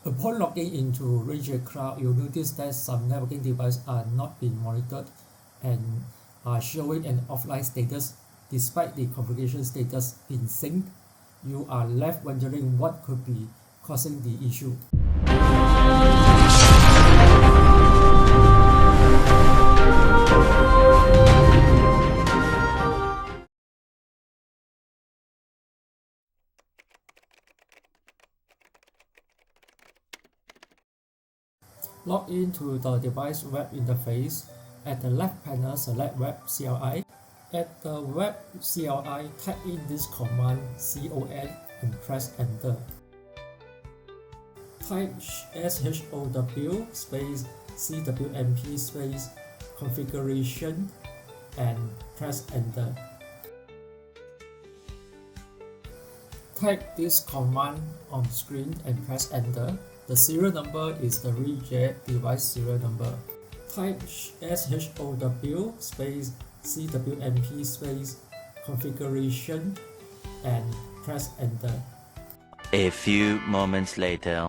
Upon logging into Ruijie Cloud, you'll notice that some networking devices are not being monitored and are showing an offline status despite the configuration status being synced. You are left wondering what could be causing the issue. Log into the device web interface. At the left panel, select Web CLI. At the Web CLI, type in this command CON and press Enter. Type SHOW space CWMP space configuration and press Enter. Type this command on screen and press Enter. The serial number is the Ruijie device serial number. Type SHOW space CWMP space configuration and press Enter. A few moments later.